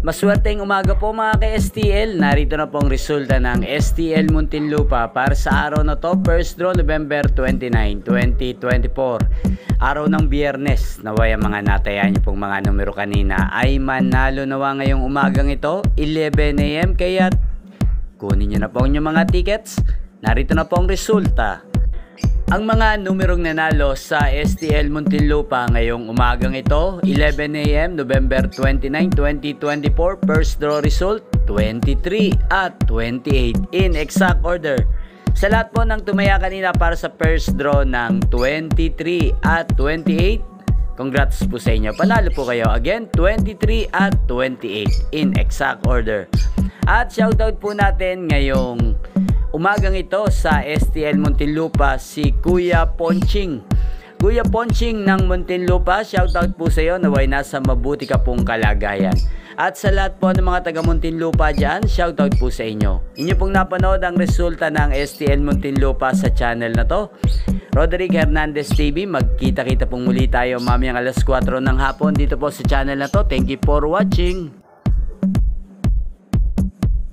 Maswerteng umaga po mga ka-STL. Narito na pong resulta ng STL Muntinlupa para sa araw na to, first draw November 29, 2024. Araw ng Biyernes. Naway ang mga natayaan niyo pong mga numero kanina ay manalo nawa ngayong umagang ito, 11 AM. Kaya kunin niyo na po yung mga tickets. Narito na po ang resulta. Ang mga numerong nanalo sa STL Muntinlupa ngayong umagang ito, 11 AM, November 29, 2024, first draw result, 23 at 28 in exact order. Sa lahat po ng tumaya kanina para sa first draw ng 23 at 28, congrats po sa inyo. Panalo po kayo. Again, 23 at 28 in exact order. At shoutout po natin ngayong umagang ito sa STL Muntinlupa si Kuya Ponching. Kuya Ponching ng Muntinlupa, shoutout po sa iyo, naway nasa mabuti ka pong kalagayan. At sa lahat po ng mga taga Muntinlupa dyan, shoutout po sa inyo. Inyo pong napanood ang resulta ng STL Muntinlupa sa channel na to, Roderick Hernandez TV. Magkita-kita pong muli tayo mamayang alas 4 ng hapon dito po sa channel na to. Thank you for watching.